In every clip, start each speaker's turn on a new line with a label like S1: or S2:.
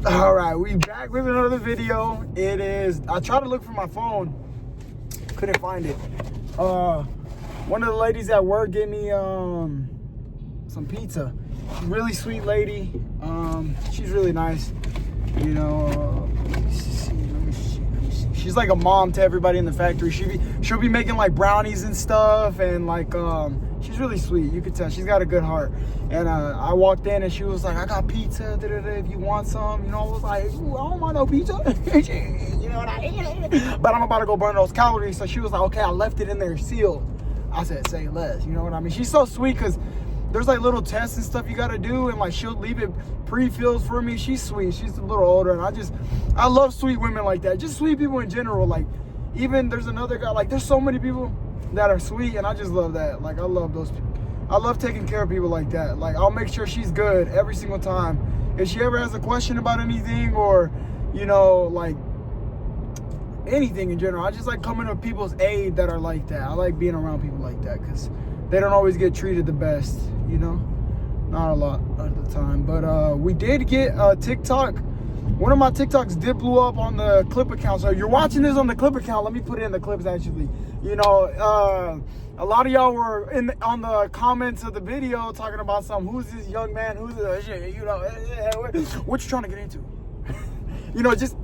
S1: All right, we back with another video. It is, I tried to look for my phone, couldn't find it. One of the ladies at work gave me some pizza. Really sweet lady. She's really nice. You know, let me see. She's like a mom to everybody in the factory. She'll be making like brownies and stuff, and like she's really sweet. You could tell she's got a good heart. And I walked in and she was like, I got pizza, if you want some. You know, I was like, ooh, I don't want no pizza. You know what I mean? But I'm about to go burn those calories. So she was like, okay, I left it in there sealed. I said, say less. You know what I mean? She's so sweet because there's like little tests and stuff you got to do, and like she'll leave it pre-filled for me. She's sweet. She's a little older, and I love sweet women like that. Just sweet people in general. Like, even there's another guy, like there's so many people that are sweet, and I just love that. Like, I love those people. I love taking care of people like that. Like, I'll make sure she's good every single time. If she ever has a question about anything, or, you know, like anything in general, I just like coming to people's aid that are like that. I like being around people like that because they don't always get treated the best, you know? Not a lot of the time. But we did get TikTok. One of my TikToks did blow up on the clip account. So if you're watching this on the clip account, let me put it in the clips actually. You know, a lot of y'all were on the comments of the video talking about who's this young man, who's this shit, you know, what you trying to get into? You know, just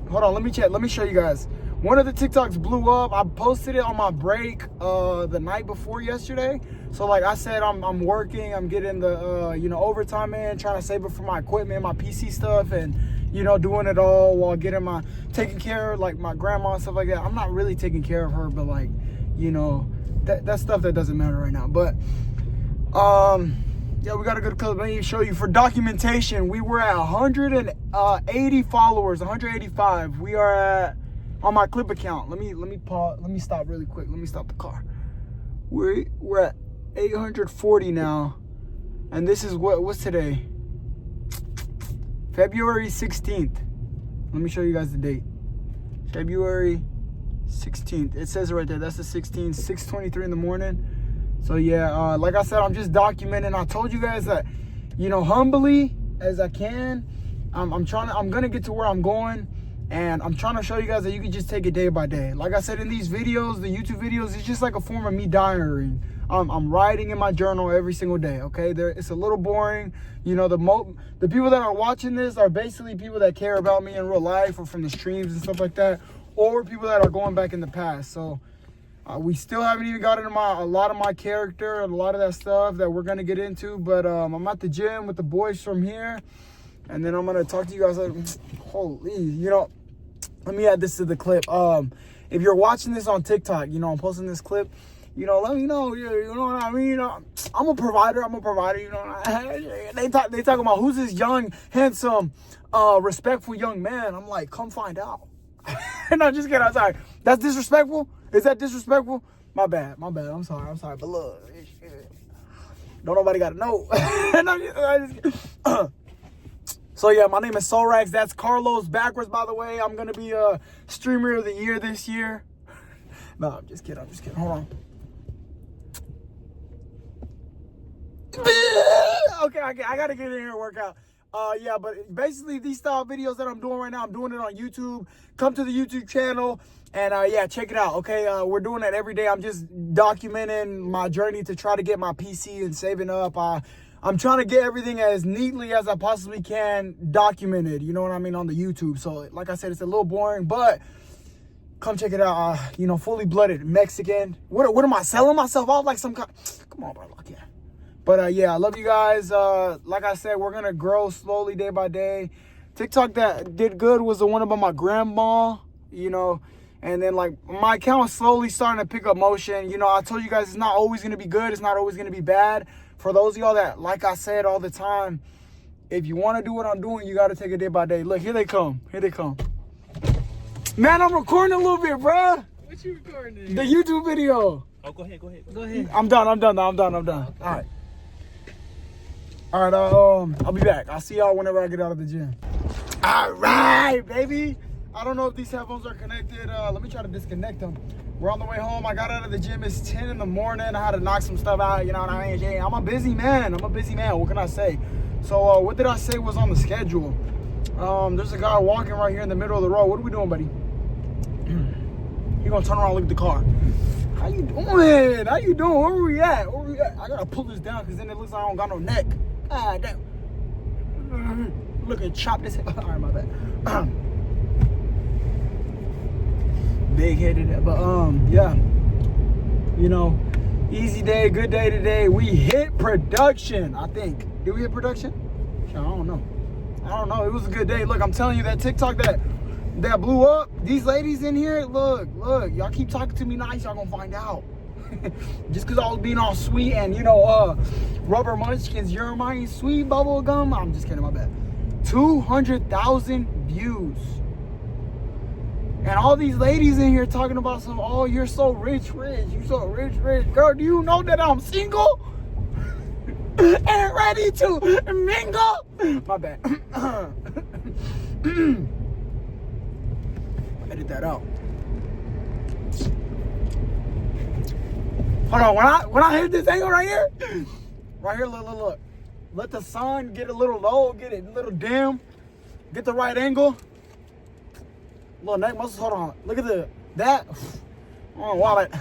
S1: hold on, let me show you guys. One of the TikToks blew up. I posted it on my break the night before yesterday. So like I said, I'm working, I'm getting the you know, overtime in, trying to save it for my equipment, my PC stuff, and you know, doing it all while taking care of like my grandma and stuff like that. I'm not really taking care of her, but like, you know, that stuff that doesn't matter right now. But yeah, we got a good clip. Let me show you for documentation. We were at 180 followers, 185. We are at, on my clip account. Let me pause. Let me stop really quick. Let me stop the car. We're at 840 now, and this is what's today? February 16th. Let me show you guys the date. February 16th. It says it right there. That's the 16th. 6:23 in the morning. So yeah, like I said, I'm just documenting. I told you guys that, you know, humbly as I can, I'm gonna get to where I'm going. And I'm trying to show you guys that you can just take it day by day. Like I said in these videos, the YouTube videos, it's just like a form of me diarying. I'm writing in my journal every single day, okay? It's a little boring. You know, the people that are watching this are basically people that care about me in real life or from the streams and stuff like that, or people that are going back in the past. So we still haven't even gotten into a lot of my character and a lot of that stuff that we're going to get into. But I'm at the gym with the boys from here. And then I'm going to talk to you guys like, holy, you know. Let me add this to the clip. If you're watching this on TikTok, you know, I'm posting this clip, you know, let me know, you know what I mean? I'm a provider, you know. They talk about who's this young, handsome, respectful young man. I'm like, come find out. And I'm just kidding, I'm sorry. That's disrespectful? Is that disrespectful? My bad. I'm sorry. But look, don't nobody got to know. So yeah, my name is Sollracz. That's Carlos backwards, by the way. I'm gonna be a streamer of the year this year. No, I'm just kidding. Hold on. Okay, I gotta get in here and work out. Yeah, but basically these style videos that I'm doing right now, I'm doing it on YouTube. Come to the YouTube channel and yeah, check it out. Okay, we're doing it every day. I'm just documenting my journey to try to get my PC and saving up. I'm trying to get everything as neatly as I possibly can documented, you know what I mean, on the YouTube. So, like I said, it's a little boring, but come check it out. You know, fully blooded Mexican. What am I selling myself off like some kind? Come on, bro. Yeah. But yeah, I love you guys. Like I said, we're gonna grow slowly day by day. TikTok that did good was the one about my grandma, you know. And then like my account is slowly starting to pick up motion. You know, I told you guys it's not always gonna be good. It's not always gonna be bad. For those of y'all that, like I said all the time, if you want to do what I'm doing, you got to take it day by day. Look, here they come. Man, I'm recording a little bit, bruh.
S2: What you recording?
S1: The YouTube video.
S2: Oh, go ahead.
S1: I'm done. Okay. All right, I'll be back. I'll see y'all whenever I get out of the gym. All right, baby. I don't know if these headphones are connected. Let me try to disconnect them. We're on the way home. I got out of the gym. It's 10 in the morning. I had to knock some stuff out. You know what I mean? I'm a busy man. What can I say? So what did I say was on the schedule? There's a guy walking right here in the middle of the road. What are we doing, buddy? He gonna turn around and look at the car. How you doing? How you doing? Where we at? Where we at? I gotta pull this down because then it looks like I don't got no neck. God damn. Look at chop this. All right, my bad. Big headed, but yeah. You know, easy day, good day today. We hit production, I think. Did we hit production? I don't know. It was a good day. Look, I'm telling you, that TikTok that blew up, these ladies in here, look, y'all keep talking to me nice, y'all gonna find out. Just because I was being all sweet and, you know, rubber munchkins, you're my sweet bubble gum. I'm just kidding, my bad. 200,000 views. And all these ladies in here talking about some, oh, you're so rich. You so rich. Girl, do you know that I'm single? And ready to mingle? My bad. Edit that out. Hold on, when I hit this angle right here, look. Let the sun get a little low, get it a little dim, get the right angle. Little neck muscles, hold on. Look at that. Oh, wallet.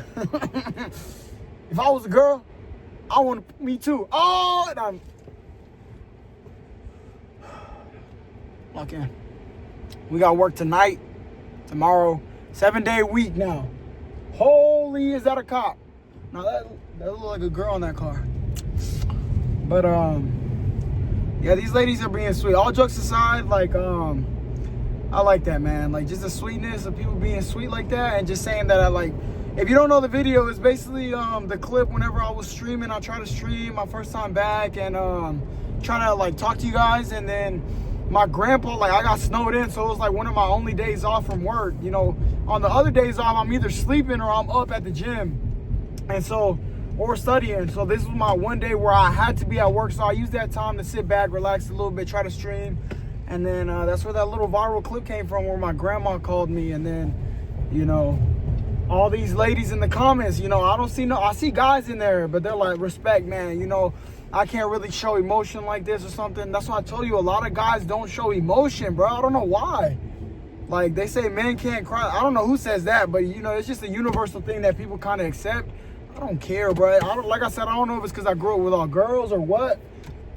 S1: If I was a girl, I want me too. Oh, and I'm lock in. We got work tonight, tomorrow, 7-day week now. Holy, is that a cop? Now that look like a girl in that car. But yeah, these ladies are being sweet. All jokes aside, like I like that, man. Like, just the sweetness of people being sweet like that, and just saying that I like. If you don't know the video, it's basically the clip whenever I was streaming. I tried to stream my first time back and try to like talk to you guys, and then my grandpa, like, I got snowed in, so it was like one of my only days off from work. You know, on the other days off, I'm either sleeping or I'm up at the gym, and so or studying. So this was my one day where I had to be at work, so I used that time to sit back, relax a little bit, try to stream. And then that's where that little viral clip came from, where my grandma called me. And then, you know, all these ladies in the comments, you know, I see guys in there, but they're like, respect, man. You know, I can't really show emotion like this or something. That's why I told you, a lot of guys don't show emotion, bro. I don't know why. Like, they say men can't cry. I don't know who says that, but, you know, it's just a universal thing that people kind of accept. I don't care, bro. Like I said, I don't know if it's because I grew up with all girls or what.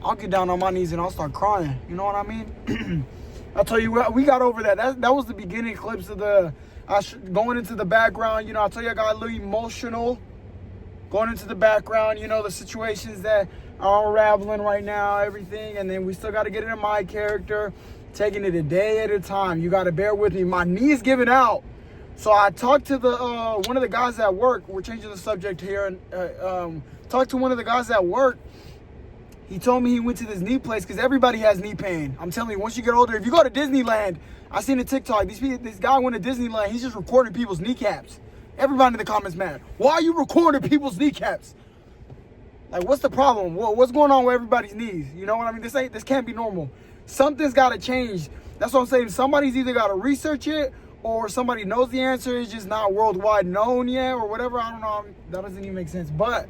S1: I'll get down on my knees and I'll start crying. You know what I mean? I'll tell you what, we got over that. That was the beginning clips of going into the background. You know, I'll tell you, I got a little emotional going into the background. You know, the situations that are unraveling right now, everything. And then we still got to get into my character, taking it a day at a time. You got to bear with me. My knee's giving out. So I talked to one of the guys at work. We're changing the subject here. And talked to one of the guys at work. He told me he went to this knee place because everybody has knee pain. I'm telling you, once you get older, if you go to Disneyland, I seen a TikTok. This guy went to Disneyland. He's just recording people's kneecaps. Everybody in the comments mad. Why are you recording people's kneecaps? Like, what's the problem? What's going on with everybody's knees? You know what I mean? This can't be normal. Something's got to change. That's what I'm saying. Somebody's either got to research it, or somebody knows the answer. It's just not worldwide known yet, or whatever. I don't know. That doesn't even make sense. But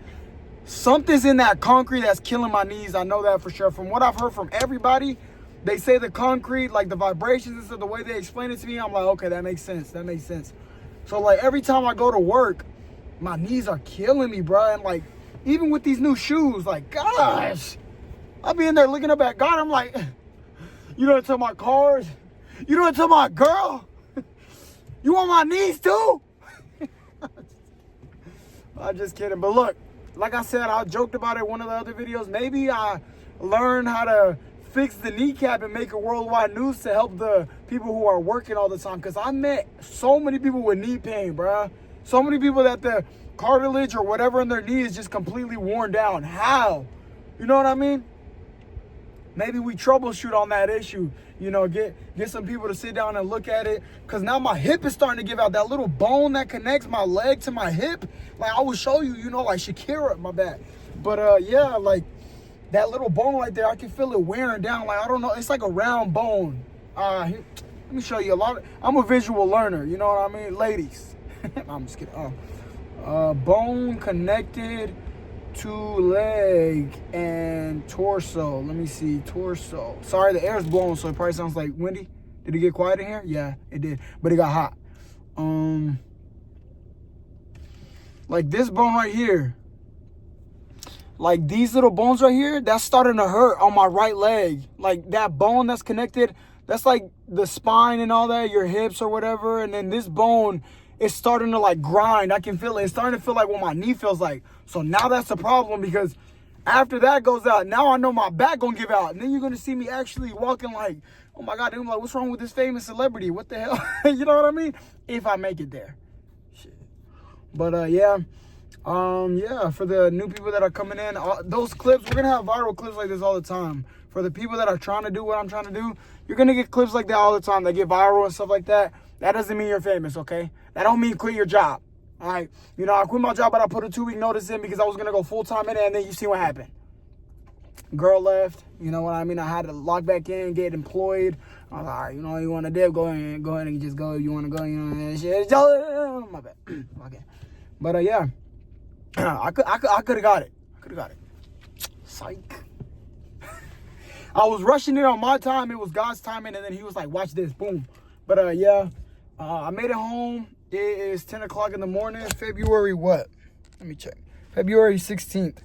S1: something's in that concrete that's killing my knees. I know that for sure. From what I've heard from everybody, they say the concrete, like the vibrations and stuff, the way they explain it to me, I'm like, okay, that makes sense. That makes sense. So, like, every time I go to work, my knees are killing me, bro. And, like, even with these new shoes, like, gosh, I'll be in there looking up at God. I'm like, you don't tell my cars. You don't tell my girl. You want my knees too? I'm just kidding. But look, like I said, I joked about it in one of the other videos. Maybe I learned how to fix the kneecap and make it worldwide news to help the people who are working all the time. Because I met so many people with knee pain, bruh. So many people that the cartilage or whatever in their knee is just completely worn down. How? You know what I mean? Maybe we troubleshoot on that issue. You know, get some people to sit down and look at it. Because now my hip is starting to give out. That little bone that connects my leg to my hip. Like, I will show you, you know, like Shakira, my bad. But, yeah, like, that little bone right there, I can feel it wearing down. Like, I don't know. It's like a round bone. Let me show you I'm a visual learner. You know what I mean? Ladies. I'm just kidding. Bone connected leg and torso. Let me see, torso. Sorry, the air's blowing, so it probably sounds like windy. Did it get quiet in here? Yeah, it did, but it got hot. Like this bone right here, like these little bones right here, that's starting to hurt on my right leg. Like that bone that's connected, that's like the spine and all that, your hips or whatever. And then this bone is starting to like grind. I can feel it. It's starting to feel like what my knee feels like. So now that's the problem, because after that goes out, now I know my back gonna give out. And then you're gonna see me actually walking like, oh my God, I'm like, what's wrong with this famous celebrity? What the hell? You know what I mean? If I make it there. Shit. But yeah, for the new people that are coming in, those clips, we're gonna have viral clips like this all the time. For the people that are trying to do what I'm trying to do, you're gonna get clips like that all the time that get viral and stuff like that. That doesn't mean you're famous, okay? That don't mean quit your job, all right? You know, I quit my job, but I put a 2-week notice in because I was gonna go full-time in it, and then you see what happened. Girl left, you know what I mean? I had to lock back in, get employed. I was like, all right, you know, you want to dip, go ahead and just go. You want to go, you know, and shit. My bad. Okay. But yeah, I could have got it. I could have got it. Psych. I was rushing it on my time. It was God's timing, and then he was like, watch this, boom. But yeah, I made it home. It is 10 o'clock in the morning. February what? Let me check. February 16th.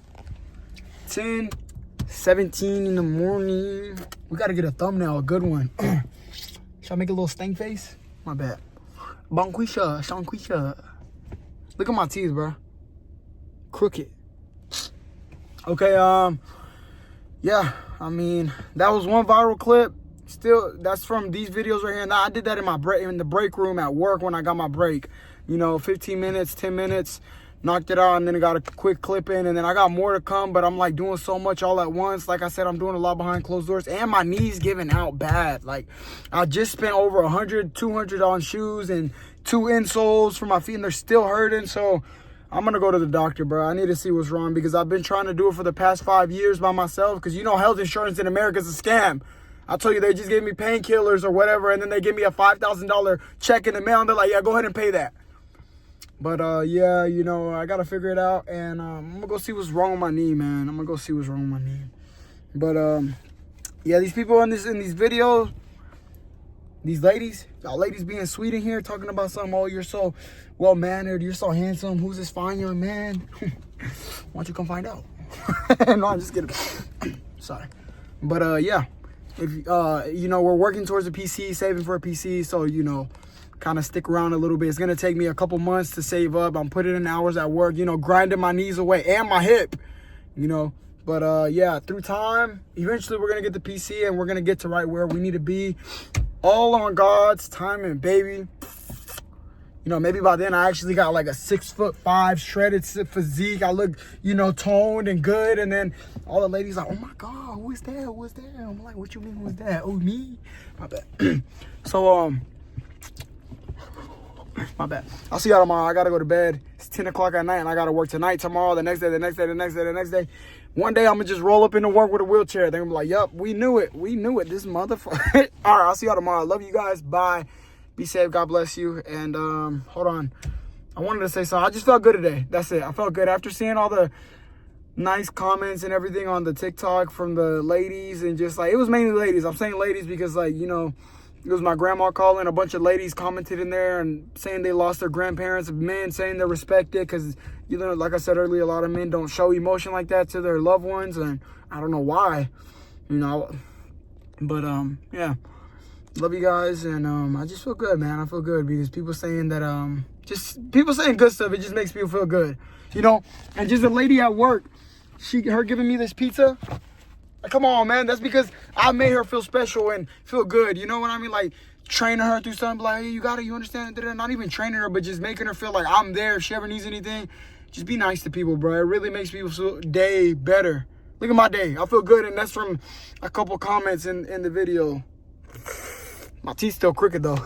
S1: 10:17 in the morning. We got to get a thumbnail, a good one. Should I make a little stank face? My bad. Bonquisha, Shanquisha. Look at my teeth, bro. Crooked. Okay, yeah, I mean, that was one viral clip. Still, that's from these videos right here. Now, I did that in the break room at work when I got my break. You know, 15 minutes, 10 minutes, knocked it out, and then I got a quick clip in, and then I got more to come, but I'm like doing so much all at once. Like I said, I'm doing a lot behind closed doors, and my knees giving out bad. Like, I just spent over 100, 200 on shoes and 2 insoles for my feet, and they're still hurting. So I'm gonna go to the doctor, bro. I need to see what's wrong, because I've been trying to do it for the past 5 years by myself, because you know health insurance in America is a scam. I told you, they just gave me painkillers or whatever, and then they give me a $5,000 check in the mail, and they're like, yeah, go ahead and pay that. But yeah, you know, I gotta figure it out, and I'm gonna go see what's wrong with my knee, man. I'm gonna go see what's wrong with my knee. But yeah, these people in these videos, these ladies, y'all ladies being sweet in here, talking about something. Oh, you're so well mannered, you're so handsome. Who's this fine young man? Why don't you come find out? No, I'm just kidding. Sorry. But yeah, if you know, we're working towards a PC, saving for a PC, so you know, kind of stick around a little bit. It's gonna take me a couple months to save up. I'm putting in hours at work, you know, grinding my knees away and my hip, you know. But yeah, through time, eventually we're gonna get the PC, and we're gonna get to right where we need to be, all on God's timing, baby. You know, maybe by then I actually got like a 6'5" shredded physique. I look, you know, toned and good. And then all the ladies like, oh my God, who is that? Who is that? I'm like, what you mean, who is that? Oh, me? My bad. So, my bad. I'll see y'all tomorrow. I gotta go to bed. It's 10 o'clock at night, and I gotta work tonight, tomorrow, the next day, the next day, the next day, the next day. One day I'm gonna just roll up into work with a wheelchair. They're gonna be like, yup, we knew it. We knew it. This motherfucker. All right, I'll see y'all tomorrow. Love you guys. Bye. Be safe. God bless you. And hold on. I wanted to say something. I just felt good today. That's it. I felt good after seeing all the nice comments and everything on the TikTok from the ladies, and just like, it was mainly ladies. I'm saying ladies because, like, you know, it was my grandma calling. A bunch of ladies commented in there and saying they lost their grandparents. Men saying they're respected because, you know, like I said earlier, a lot of men don't show emotion like that to their loved ones, and I don't know why, you know. But yeah, love you guys, and I just feel good, man. I feel good because people saying that just people saying good stuff. It just makes people feel good, you know. And just a lady at work, her giving me this pizza. Come on, man. That's because I made her feel special and feel good. You know what I mean? Like, training her through something, like, hey, you got it, you understand? Not even training her, but just making her feel like I'm there if she ever needs anything. Just be nice to people, bro. It really makes people's day better. Look at my day. I feel good, and that's from a couple comments in the video. My teeth still crooked, though.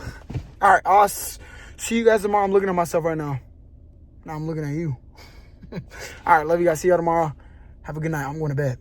S1: All right, I'll see you guys tomorrow. I'm looking at myself right now. Now I'm looking at you. All right, love you guys. See y'all tomorrow. Have a good night. I'm going to bed.